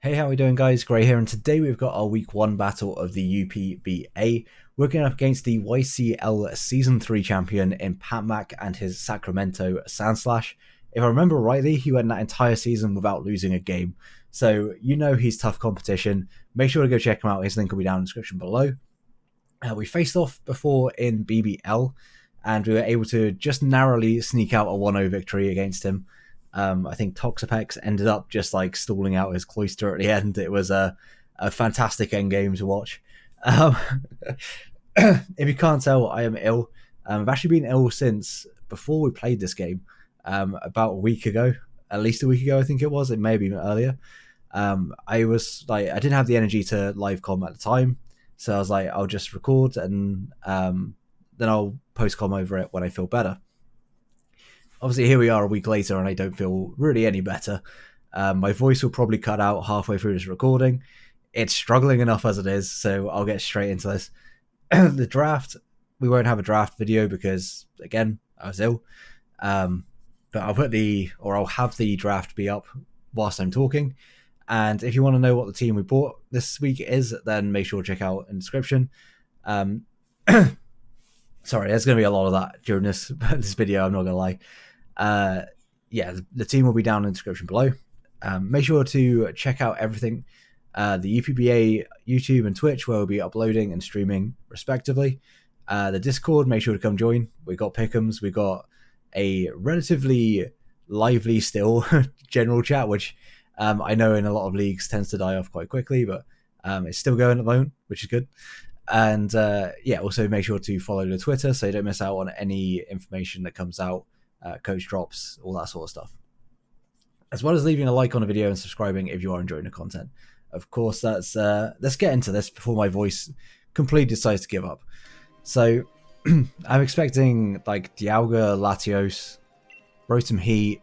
Hey, how are we doing, guys? Gray here, and today we've got our week 1 battle of the UPBA. We're going up against the YCL Season 3 champion in PatMac and his Sacramento Sandslash. If I remember rightly, he went that entire season without losing a game. So you know he's tough competition. Make sure to go check him out. His link will be down in the description below. We faced off before in BBL, and we were able to just narrowly sneak out a 1-0 victory against him. I think Toxapex ended up just like stalling out his cloister at the end. It was a fantastic end game to watch. If you can't tell, I am ill. I've actually been ill since before we played this game, about a week ago, at least a week ago, I think it was. It may have been earlier. I was like, I didn't have the energy to live com at the time, so I was like, I'll just record and then I'll post com over it when I feel better. Obviously, here we are a week later, and I don't feel really any better. My voice will probably cut out halfway through this recording. It's struggling enough as it is, so I'll get straight into this. The draft, we won't have a draft video because, again, I was ill. But I'll have the draft be up whilst I'm talking. And if you want to know what the team we bought this week is, then make sure to check out in the description. Sorry, there's going to be a lot of that during this video, I'm not going to lie. Yeah, the team will be down in the description below. Make sure to check out everything, the UPBA YouTube and Twitch, where we'll be uploading and streaming respectively. The Discord, make sure to come join. We got pick'ems, we got a relatively lively still general chat, which I know in a lot of leagues tends to die off quite quickly, but it's still going at the moment, which is good. And yeah, also make sure to follow the Twitter so you don't miss out on any information that comes out, coach drops, all that sort of stuff. As well as leaving a like on the video and subscribing if you are enjoying the content. Of course, let's get into this before my voice completely decides to give up. So I'm expecting like Dialga, Latios, Rotom Heat,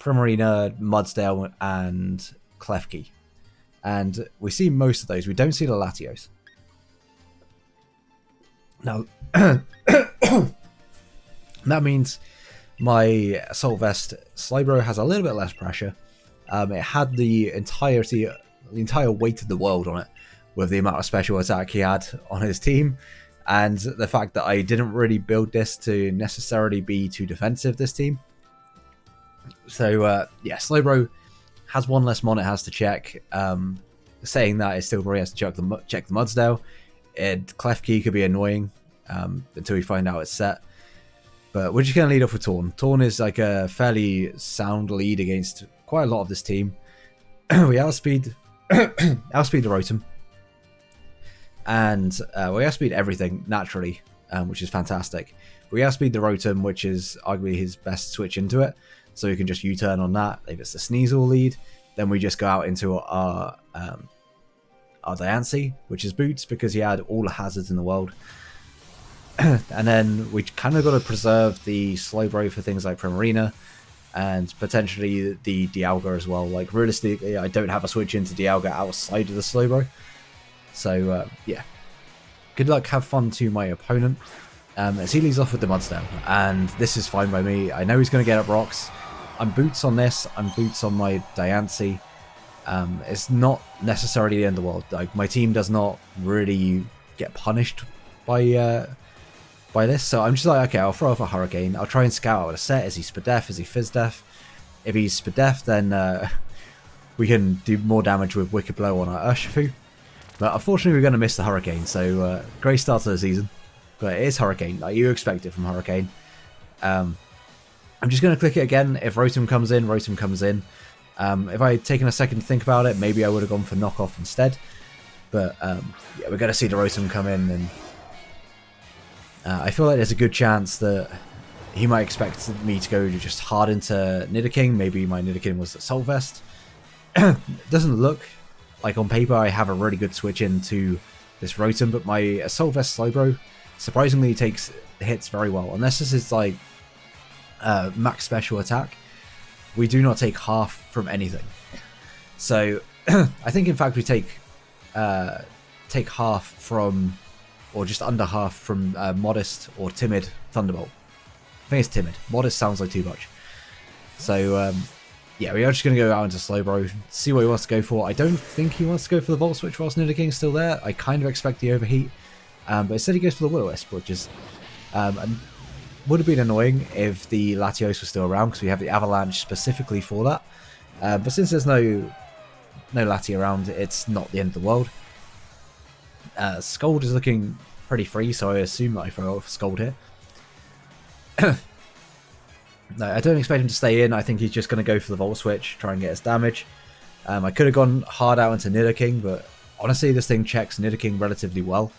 Primarina, Mudsdale, and Klefki. And we see most of those. We don't see the Latios. Now, that means my Assault Vest Slybro has a little bit less pressure. It had the entire weight of the world on it with the amount of special attack he had on his team, and the fact that I didn't really build this to necessarily be too defensive this team. So yeah, Slybro has one less mon it has to check. Saying that, it still probably has to check the Mudsdale. Klefki could be annoying until we find out it's set. But we're just going to lead off with Torn. Torn is like a fairly sound lead against quite a lot of this team. We outspeed the Rotom. And we outspeed everything naturally, which is fantastic. We outspeed the Rotom, which is arguably his best switch into it. So we can just U-turn on that. If it's the Sneasel lead, then we just go out into our Diancie, which is Boots, because he had all the hazards in the world. And then we kind of got to preserve the Slowbro for things like Primarina and potentially the Dialga as well. Like, realistically, I don't have a switch into Dialga outside of the Slowbro. So, yeah. Good luck, have fun to my opponent. As he leads off with the Mudsdale, and this is fine by me. I know he's going to get up rocks. I'm Boots on this. I'm Boots on my Diancie. It's not necessarily the end of the world. Like, my team does not really get punished by this, so I'm just like, okay, I'll throw off a Hurricane. I'll try and scout out a set. Is he Spadef? Is he Fizdef? If he's Spadef, then we can do more damage with Wicked Blow on our Urshifu. But unfortunately, we're going to miss the Hurricane, so great start to the season. But it is Hurricane, like you expect it from Hurricane. I'm just going to click it again. If Rotom comes in, Rotom comes in. If I had taken a second to think about it, maybe I would have gone for Knockoff instead. But yeah, we're going to see the Rotom come in, and I feel like there's a good chance that he might expect me to go just hard into Nidoking. Maybe my Nidoking was Assault Vest. Doesn't look like on paper I have a really good switch into this Rotom, but my Assault Vest Slowbro surprisingly takes hits very well. Unless this is like max special attack, we do not take half from anything. So I think in fact we take half from, or just under half from Modest or Timid Thunderbolt. I think it's Timid. Modest sounds like too much. So yeah, we are just going to go out into Slowbro, see what he wants to go for. I don't think he wants to go for the Volt Switch whilst Nidoking's still there. I kind of expect the Overheat. But instead he goes for the Will-O-Wisp, which is would have been annoying if the Latios was still around, because we have the Avalanche specifically for that. But since there's no Lati around, it's not the end of the world. Scold is looking pretty free, so I assume that I throw off Scold here. No, I don't expect him to stay in. I think he's just going to go for the Volt Switch, try and get his damage. I could have gone hard out into Nidoking, but honestly, this thing checks Nidoking relatively well.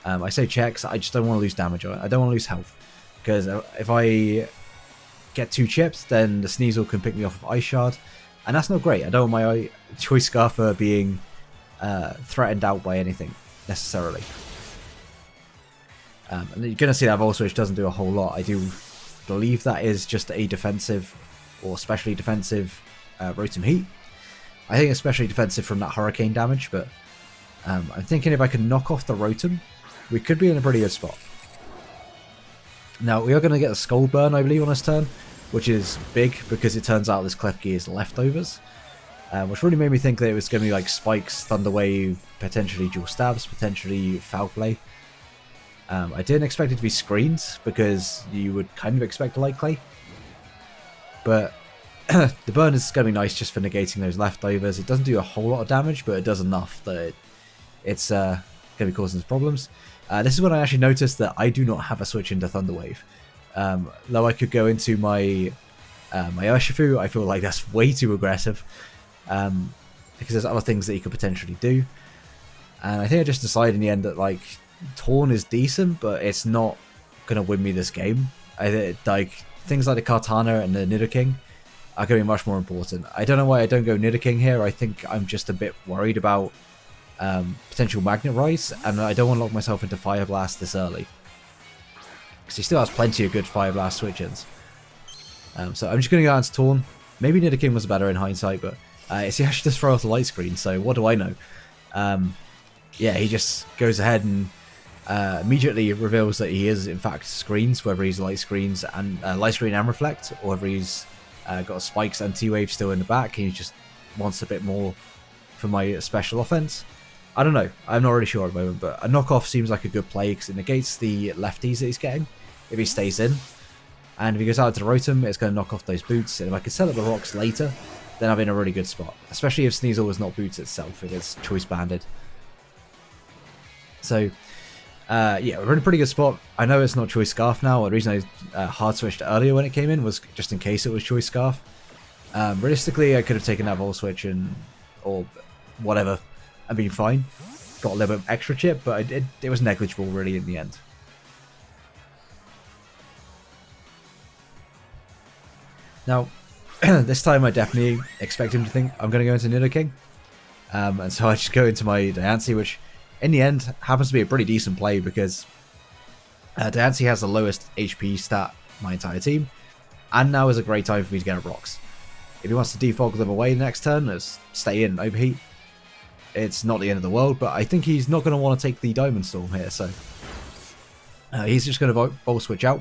I say checks, I just don't want to lose damage on it. I don't want to lose health, because if I get 2 chips, then the Sneasel can pick me off of Ice Shard, and that's not great. I don't want my Choice Scarfer being threatened out by anything, necessarily. And you're going to see that Volt Switch doesn't do a whole lot. I do believe that is just a defensive, or especially defensive, Rotom Heat. I think especially defensive from that Hurricane damage, but I'm thinking if I can knock off the Rotom, we could be in a pretty good spot. Now, we are going to get a Skull Burn, I believe, on this turn, which is big, because it turns out this Klefki is leftovers, which really made me think that it was going to be like Spikes, Thunder Wave, potentially Dual Stabs, potentially Foul Play. I didn't expect it to be screens, because you would kind of expect a Light Clay. But the burn is going to be nice just for negating those leftovers. It doesn't do a whole lot of damage, but it does enough that it's going to be causing us problems. This is when I actually noticed that I do not have a switch into Thunder Wave. Though I could go into my Urshifu, I feel like that's way too aggressive. Because there's other things that you could potentially do. And I think I just decided in the end that, like, Torn is decent, but it's not going to win me this game. Like, things like the Kartana and the Nidoking are going to be much more important. I don't know why I don't go Nidoking here. I think I'm just a bit worried about potential Magnet Rise, and I don't want to lock myself into Fire Blast this early, because he still has plenty of good Fire Blast switch-ins. So I'm just going to go out to Torn. Maybe Nidoking was better in hindsight, but he actually just throw off the light screen, so what do I know? Yeah, he just goes ahead and immediately reveals that he is in fact screens, whether he's light screens and light screen and reflect, or whether he's got Spikes and T-Wave still in the back, and he just wants a bit more for my special offense. I don't know, I'm not really sure at the moment, but a knockoff seems like a good play because it negates the lefties that he's getting if he stays in, and if he goes out to the Rotom, it's going to knock off those boots, and if I can set up the rocks later, then I'm in a really good spot, especially if Sneasel is not boots itself, if it's choice banded. So yeah, we're in a pretty good spot. I know it's not Choice Scarf now. The reason I hard switched earlier when it came in was just in case it was Choice Scarf. Realistically, I could have taken that Volt Switch or whatever and been fine. Got a little bit of extra chip, but it was negligible really in the end. Now, this time I definitely expect him to think I'm going to go into Nidoking. And so I just go into my Diancie, which in the end happens to be a pretty decent play because Diancie has the lowest HP stat my entire team, and now is a great time for me to get a Rocks. If he wants to defog them away next turn, let's stay in Overheat. It's not the end of the world, but I think he's not going to want to take the Diamond Storm here, so he's just going to Volt Switch out.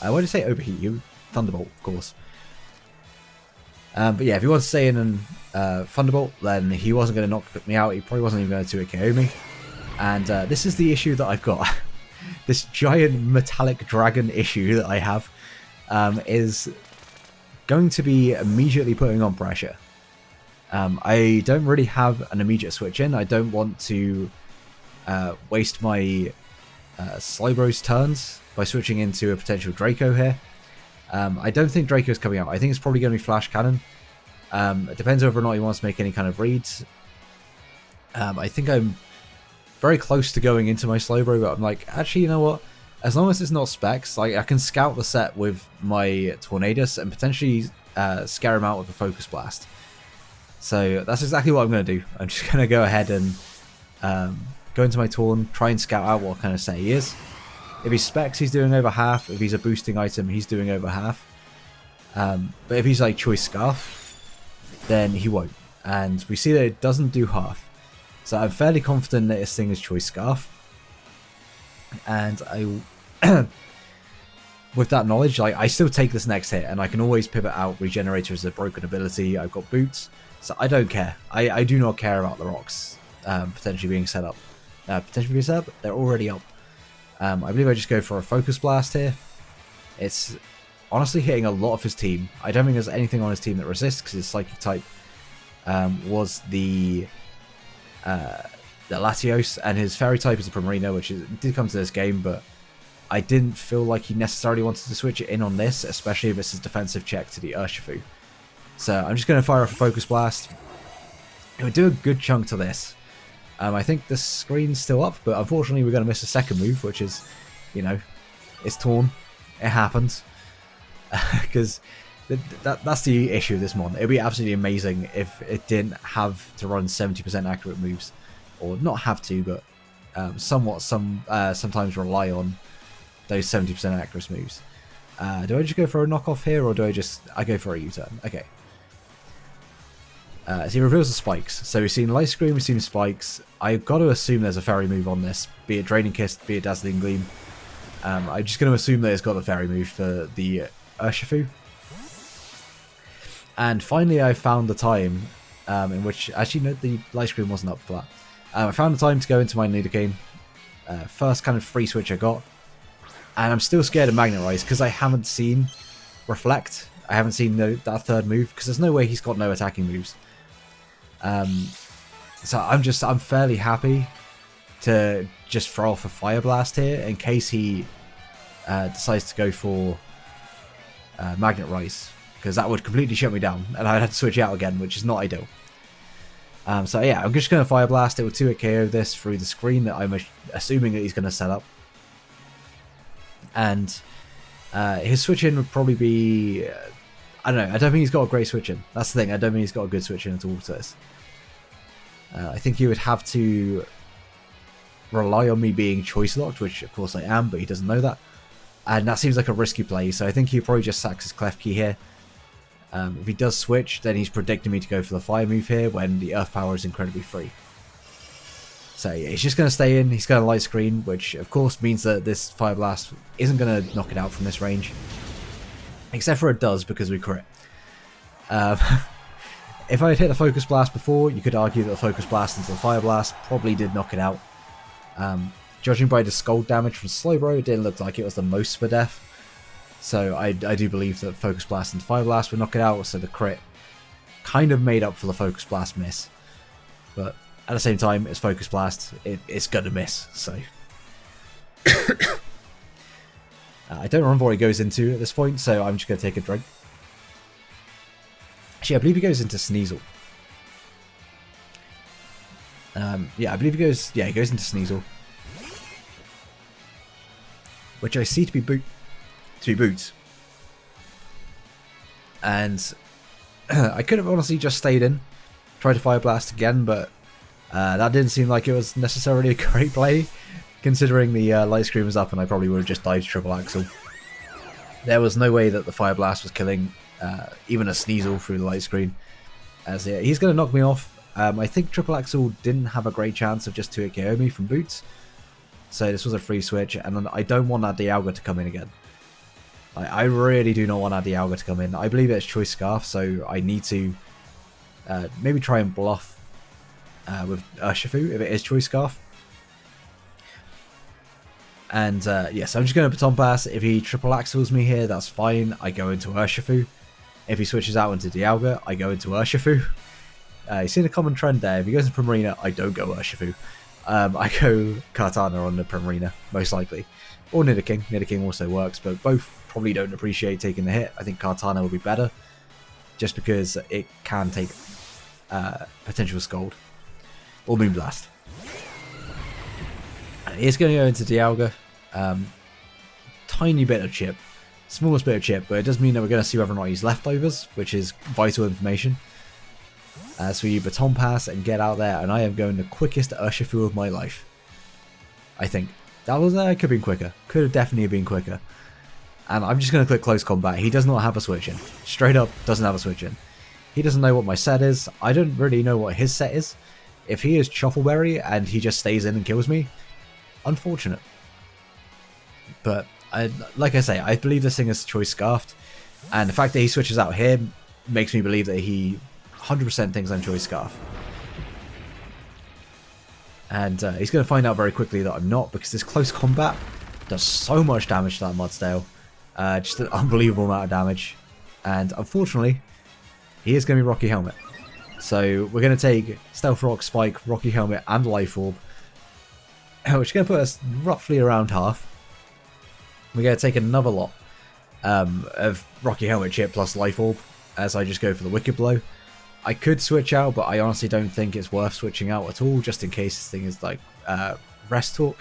Why did I say Overheat? You Thunderbolt, of course. But yeah, if he wants to stay in and Thunderbolt, then he wasn't going to knock me out. He probably wasn't even going to 2-hit KO me. And this is the issue that I've got. This giant metallic dragon issue that I have is going to be immediately putting on pressure. I don't really have an immediate switch in. I don't want to waste my Slowbro's turns by switching into a potential Draco here. I don't think Draco's coming out. I think it's probably going to be Flash Cannon. It depends whether or not he wants to make any kind of reads. I think I'm very close to going into my Slowbro, but I'm like, actually, you know what? As long as it's not Specs, like I can scout the set with my Tornadus and potentially scare him out with a Focus Blast. So that's exactly what I'm going to do. I'm just going to go ahead and go into my Torn, try and scout out what kind of set he is. If he's Specs, he's doing over half. If he's a boosting item, he's doing over half. But if he's like Choice Scarf, then he won't. And we see that it doesn't do half. So I'm fairly confident that this thing is Choice Scarf. And with that knowledge, like, I still take this next hit, and I can always pivot out Regenerator as a broken ability. I've got boots, so I don't care. I do not care about the rocks potentially being set up. They're already up. I believe I just go for a Focus Blast here. It's honestly hitting a lot of his team. I don't think there's anything on his team that resists, because his Psychic type was the Latios, and his Fairy type is the Primarina, which did come to this game, but I didn't feel like he necessarily wanted to switch it in on this, especially if it's his defensive check to the Urshifu. So I'm just going to fire off a Focus Blast. It would do a good chunk to this. I think the screen's still up, but unfortunately we're going to miss a second move, which is, you know, it's torn. It happens. Because that's the issue of this mon. It would be absolutely amazing if it didn't have to run 70% accurate moves. Or not have to, but sometimes rely on those 70% accurate moves. Do I just go for a knockoff here, or do I go for a U-turn? Okay. So he reveals the spikes. So we've seen Light Screen, we've seen spikes. I've got to assume there's a fairy move on this, be it Draining Kiss, be it Dazzling Gleam. I'm just going to assume that it's got a fairy move for the Urshifu. And finally I found the time in which, actually no, the Light Screen wasn't up for that. I found the time to go into my Nidoking. First kind of free switch I got. And I'm still scared of Magnet Rise because I haven't seen Reflect. I haven't seen that third move, because there's no way he's got no attacking moves. So I'm fairly happy to just throw off a Fire Blast here in case he decides to go for Magnet Rise, because that would completely shut me down and I'd have to switch out again, which is not ideal. So yeah, I'm just going to Fire Blast. It will 2-hit KO this through the screen that I'm assuming that he's going to set up. And his switch-in would probably be... I don't know, I don't think he's got a great switch-in. That's the thing, I don't think he's got a good switch-in at all to this. I think he would have to rely on me being choice-locked, which of course I am, but he doesn't know that. And that seems like a risky play, so I think he probably just sacks his Clef Key here. If he does switch, then he's predicting me to go for the fire move here when the Earth Power is incredibly free. So yeah, he's just going to stay in, he's going to Light Screen, which of course means that this Fire Blast isn't going to knock it out from this range. Except for it does, because we crit. If I had hit the Focus Blast before, you could argue that the Focus Blast into the Fire Blast probably did knock it out. Judging by the Scald damage from Slowbro, it didn't look like it was the most for death. So I do believe that Focus Blast into Fire Blast would knock it out, so the crit kind of made up for the Focus Blast miss. But at the same time, it's Focus Blast, it's gonna miss, so... I don't remember what he goes into at this point, so I'm just going to take a drink. Actually, I believe he goes into Sneasel. Yeah, I believe he goes into Sneasel. Which I see to be Boots. And I could have honestly just stayed in, tried to Fire Blast again, but that didn't seem like it was necessarily a great play. Considering the Light Screen was up and I probably would have just died to Triple Axel. There was no way that the Fire Blast was killing even a Sneasel through the Light Screen. As he's going to knock me off. I think Triple Axel didn't have a great chance of just 2-hit KO me from Boots. So this was a free switch, and I don't want that Dialga to come in again. I really do not want that Dialga to come in. I believe it's Choice Scarf, so I need to maybe try and bluff with Urshifu if it is Choice Scarf. And yes, I'm just going to Baton Pass. If he Triple Axels me here, that's fine. I go into Urshifu. If he switches out into Dialga, I go into Urshifu. You've seen a common trend there. If he goes into Primarina, I don't go Urshifu. I go Kartana on the Primarina, most likely. Or Nidoking. Nidoking also works, but both probably don't appreciate taking the hit. I think Kartana will be better, just because it can take potential Scald. Or Moonblast. He's going to go into Dialga. Tiny bit of chip. Smallest bit of chip, but it does mean that we're going to see whether or not he's leftovers, which is vital information. So you Baton Pass and get out there, and I am going the quickest Urshifu of my life. I think. That was could have been quicker. Could have definitely been quicker. And I'm just going to click Close Combat. He does not have a switch in. Straight up, doesn't have a switch in. He doesn't know what my set is. I don't really know what his set is. If he is Truffleberry and he just stays in and kills me, unfortunate. But like I say, I believe this thing is choice scarfed, and the fact that he switches out here makes me believe that he 100% thinks I'm choice scarf. And he's going to find out very quickly that I'm not, because this close combat does so much damage to that Mudsdale. Just an unbelievable amount of damage. And unfortunately, he is going to be Rocky Helmet. So we're going to take Stealth Rock, Spike, Rocky Helmet, and Life Orb, which is going to put us roughly around half. We're going to take another lot of Rocky Helmet chip plus Life Orb, as I just go for the Wicked Blow. I could switch out, but I honestly don't think it's worth switching out at all, just in case this thing is like Rest Talk.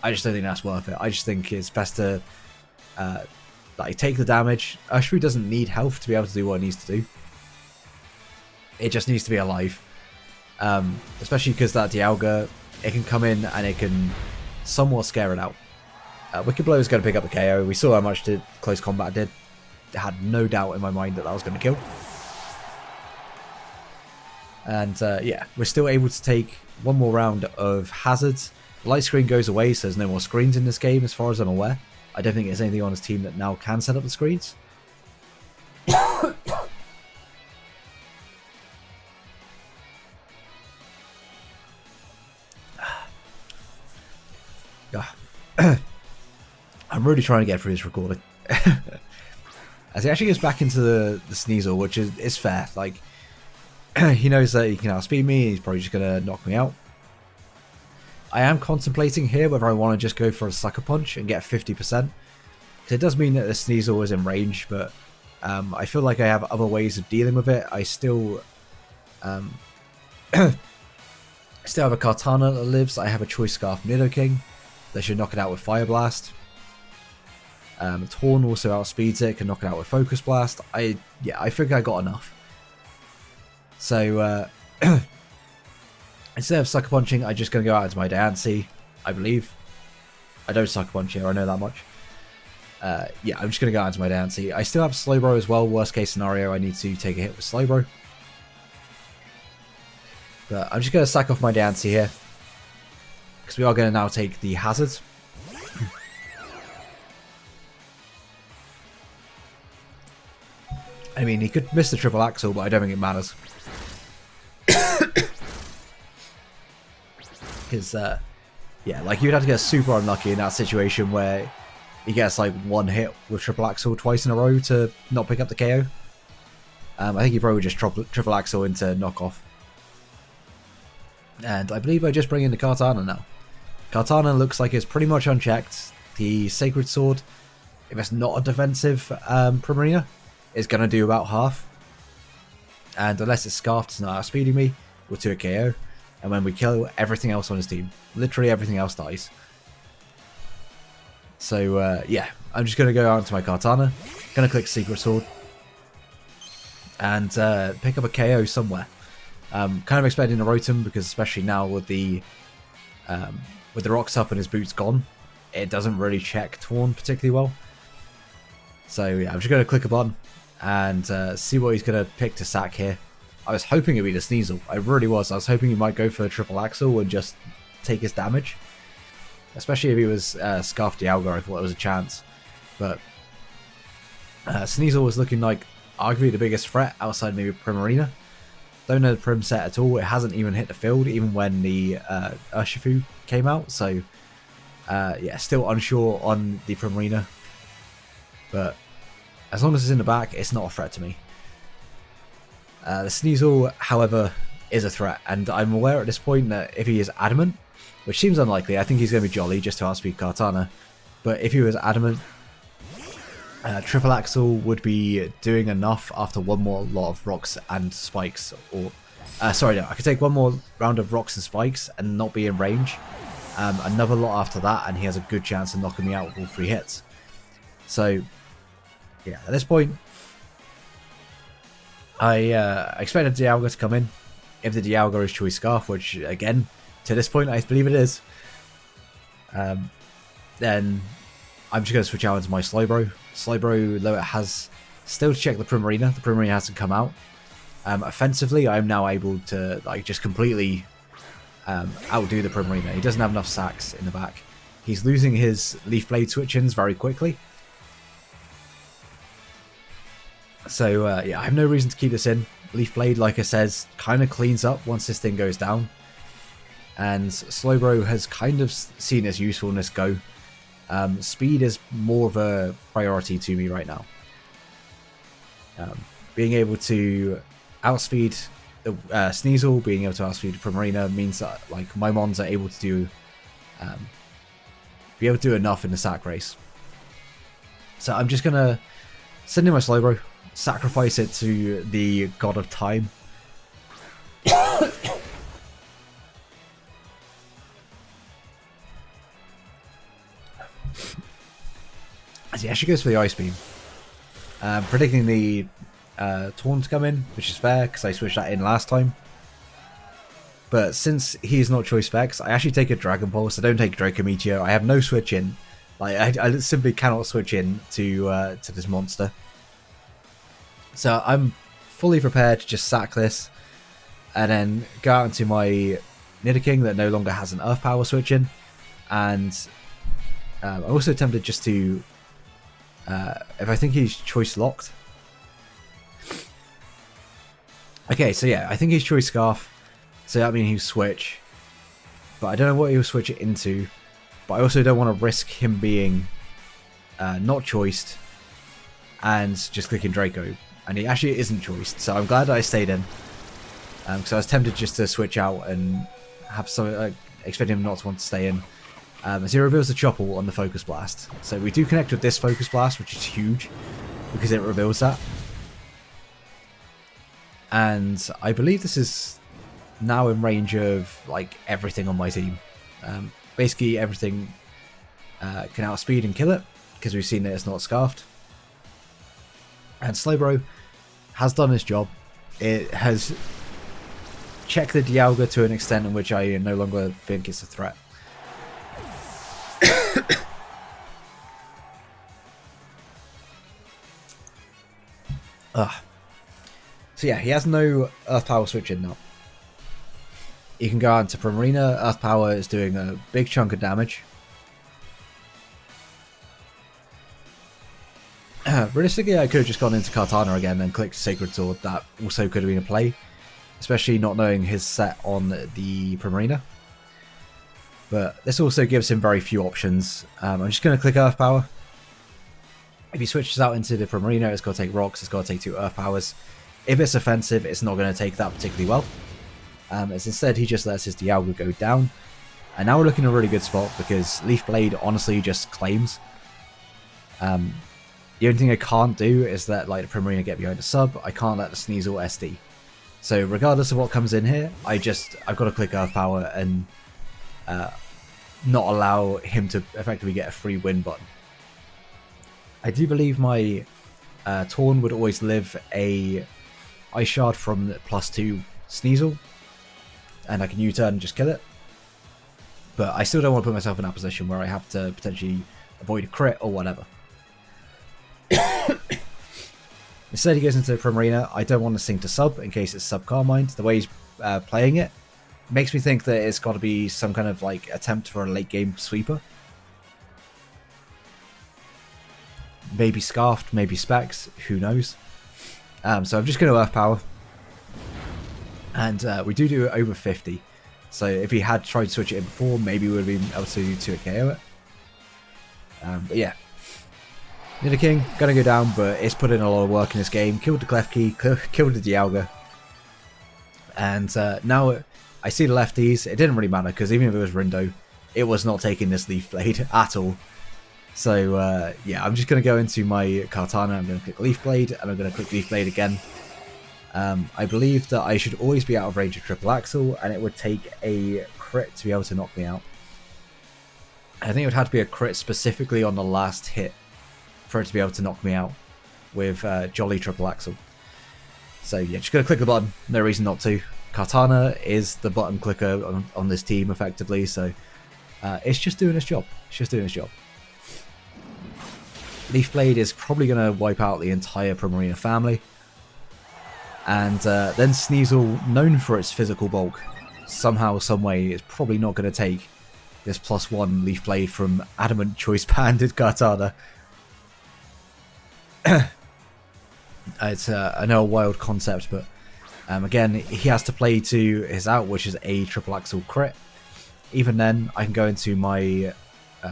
I just don't think that's worth it. I just think it's best to like take the damage. Urshifu doesn't need health to be able to do what it needs to do. It just needs to be alive. Especially because that Dialga, it can come in and it can somewhat scare it out. Wicked Blow is going to pick up the KO. We saw how much close combat did. I had no doubt in my mind that was going to kill. And yeah, we're still able to take one more round of hazards. The light screen goes away, so there's no more screens in this game as far as I'm aware. I don't think there's anything on his team that now can set up the screens. I'm really trying to get through this recording. As he actually gets back into the Sneasel, which is fair. Like, he knows that he can outspeed me, he's probably just going to knock me out. I am contemplating here whether I want to just go for a Sucker Punch and get 50%. Because it does mean that the Sneasel is in range, but I feel like I have other ways of dealing with it. I still have a Kartana that lives. I have a Choice Scarf Nidoking that should knock it out with Fire Blast. Torn also outspeeds it, can knock it out with Focus Blast. I think I got enough. So, instead of Sucker Punching, I'm just going to go out into my Diancie, I believe. I don't Sucker Punch here, I know that much. Yeah, I'm just going to go out into my Diancie. I still have Slowbro as well. Worst case scenario, I need to take a hit with Slowbro. But I'm just going to sack off my Diancie here, because we are going to now take the Hazard. I mean, he could miss the Triple Axle, but I don't think it matters. Because, yeah, like, you'd have to get super unlucky in that situation where he gets, like, one hit with Triple Axle twice in a row to not pick up the KO. I think he probably just Triple Axle into knockoff. And I believe I just bring in the Kartana now. Kartana looks like it's pretty much unchecked. The Sacred Sword, if it's not a defensive Primarina, is going to do about half. And unless it's Scarfed, it's not outspeeding me, we'll do a KO. And when we kill everything else on his team, literally everything else dies. So yeah, I'm just going to go out into my Kartana, going to click Secret Sword, and pick up a KO somewhere. Kind of expecting a Rotom, because especially now with the rocks up and his boots gone, it doesn't really check Torn particularly well. So yeah, I'm just going to click a button and see what he's going to pick to sack here. I was hoping it'd be the Sneasel. I really was. I was hoping he might go for a Triple Axle and just take his damage. Especially if he was Scarf Dialga, I thought it was a chance. But Sneasel was looking like arguably the biggest threat outside maybe Primarina. Don't know the Prim set at all. It hasn't even hit the field, even when the Urshifu came out. So yeah, still unsure on the Primarina. But as long as it's in the back, it's not a threat to me. The Sneasel, however, is a threat, and I'm aware at this point that if he is adamant, which seems unlikely, I think he's going to be Jolly just to outspeed Kartana, but if he was adamant, Triple Axle would be doing enough after one more lot of Rocks and Spikes, or sorry, no, I could take one more round of Rocks and Spikes and not be in range. Another lot after that, and he has a good chance of knocking me out with all 3 hits. So yeah, at this point, I expected Dialga to come in. If the Dialga is Choice Scarf, which again, to this point, I believe it is, then I'm just going to switch out into my Slowbro. Slowbro, though it has still to check the Primarina. The Primarina hasn't come out. Offensively, I'm now able to like just completely outdo the Primarina. He doesn't have enough sacks in the back. he's losing his Leaf Blade switch-ins very quickly. So yeah, I have no reason to keep this in. Leaf Blade, like I said, kind of cleans up once this thing goes down. And Slowbro has kind of seen its usefulness go. Speed is more of a priority to me right now. Being able to outspeed Sneasel, being able to outspeed Primarina means that like my mons are able to do enough in the sack race. So I'm just gonna send in my Slowbro, sacrifice it to the God of Time. As he actually goes for the Ice Beam. Predicting the Taunt to come in, which is fair because I switched that in last time. But since he's not choice specs, I actually take a Dragon Pulse. I don't take Draco Meteor. I have no switch in. Like I simply cannot switch in to this monster. So I'm fully prepared to just sack this and then go out into my Nidoking that no longer has an Earth Power switch in. And I'm also tempted just to, if I think he's choice locked. Okay, so yeah, I think he's choice Scarf. So that means he'll switch. But I don't know what he'll switch it into. But I also don't want to risk him being not choiced and just clicking Draco. And he actually isn't choiced, so I'm glad that I stayed in. Because I was tempted just to switch out and have some, expect him not to want to stay in. As he reveals the Chople on the Focus Blast. So we do connect with this Focus Blast, which is huge, because it reveals that. And I believe this is now in range of like everything on my team. Basically everything can outspeed and kill it, because we've seen that it's not scarfed. And Slowbro has done its job. It has checked the Dialga to an extent in which I no longer think it's a threat. So yeah, he has no Earth Power switch in now. You can go out into Primarina. Earth Power is doing a big chunk of damage. Realistically, I could have just gone into Kartana again and clicked Sacred Sword. That also could have been a play, especially not knowing his set on the Primarina. But this also gives him very few options. I'm just going to click Earth Power. If he switches out into the Primarina, it's got to take Rocks, it's got to take 2 Earth Powers. If it's offensive, it's not going to take that particularly well. As instead, he just lets his Dialga go down. And now we're looking in a really good spot because Leaf Blade honestly just claims. The only thing I can't do is let like the Primarina get behind the sub. I can't let the Sneasel SD. So regardless of what comes in here, I've got to click Earth Power and not allow him to effectively get a free win button. I do believe my Torn would always live a Ice Shard from +2 Sneasel, and I can U-turn and just kill it. But I still don't want to put myself in that position where I have to potentially avoid a crit or whatever. Instead he goes into Primarina. I don't want to sink to sub in case it's sub Carmine. The way he's playing it makes me think that it's got to be some kind of like attempt for a late game sweeper. Maybe Scarfed, maybe Specs, who knows. So I'm just going to Earth Power. And we do it over 50. So if he had tried to switch it in before, maybe we would have been able to 2-KO it. But yeah. Nidoking, gonna go down, but it's put in a lot of work in this game. Killed the Klefki, killed the Dialga. And now I see the lefties. It didn't really matter, because even if it was Rindo, it was not taking this Leaf Blade at all. So yeah, I'm just going to go into my Kartana. I'm going to click Leaf Blade, and I'm going to click Leaf Blade again. I believe that I should always be out of range of Triple Axle, and it would take a crit to be able to knock me out. I think it would have to be a crit specifically on the last hit for it to be able to knock me out with Jolly Triple Axle. So yeah, just going to click the button. No reason not to. Kartana is the button clicker on this team, effectively, so it's just doing its job. It's just doing its job. Leaf Blade is probably going to wipe out the entire Primarina family. And then Sneasel, known for its physical bulk, somehow, someway, is probably not going to take this +1 Leaf Blade from Adamant Choice Banded Kartana. It's I know a wild concept, but again, he has to play to his out, which is a triple axle crit. Even then, I can go into my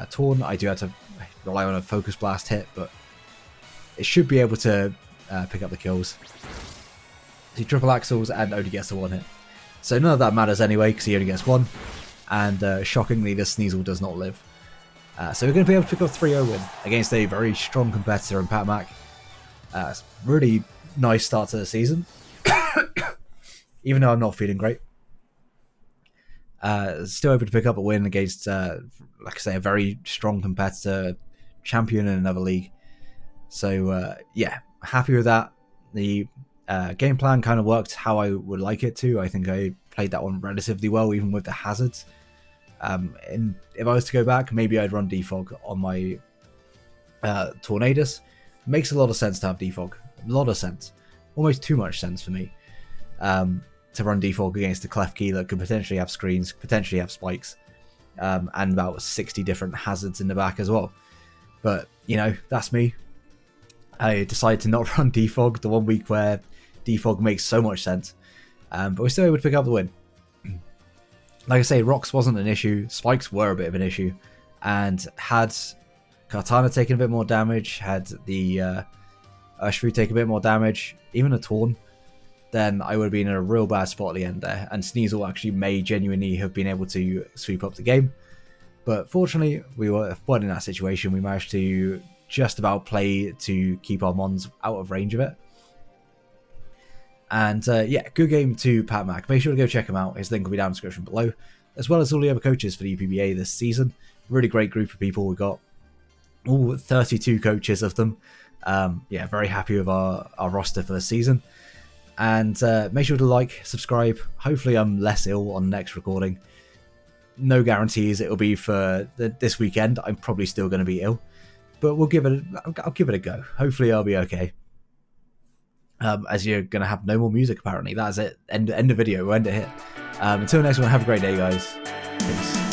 Torn. I do have to rely on a Focus Blast hit, but it should be able to pick up the kills. So he triple axles and only gets the 1 hit. So none of that matters anyway, because he only gets 1. And shockingly, the Sneasel does not live. So we're going to be able to pick up a 3-0 win against a very strong competitor in PatMac. Really nice start to the season. Even though I'm not feeling great. Still able to pick up a win against, like I say, a very strong competitor, champion in another league. So yeah, happy with that. The game plan kind of worked how I would like it to. I think I played that one relatively well, even with the hazards. And if I was to go back, maybe I'd run Defog on my Tornadus. Makes a lot of sense to have Defog. A lot of sense. Almost too much sense for me. To run Defog against a Clef Key that could potentially have screens, potentially have spikes, and about 60 different hazards in the back as well. But, you know, that's me. I decided to not run Defog the 1 week where Defog makes so much sense. But we're still able to pick up the win. Like I say, Rocks wasn't an issue, spikes were a bit of an issue, and had Kartana taken a bit more damage, had the Ushfu take a bit more damage, even a Torn, then I would have been in a real bad spot at the end there, and Sneasel actually may genuinely have been able to sweep up the game. But fortunately, we weren't in that situation. We managed to just about play to keep our Mons out of range of it. And yeah, good game to PatMac. Make sure to go check him out. His link will be down in the description below, as well as all the other coaches for the UPBA this season. Really great group of people we got. All 32 coaches of them. Yeah, very happy with our roster for the season. And make sure to like, subscribe. Hopefully I'm less ill on the next recording. No guarantees it'll be for this weekend. I'm probably still going to be ill. But I'll give it a go. Hopefully I'll be okay. As you're going to have no more music apparently. That's it. End of video. We'll end it here. Until next one, have a great day, guys. Peace.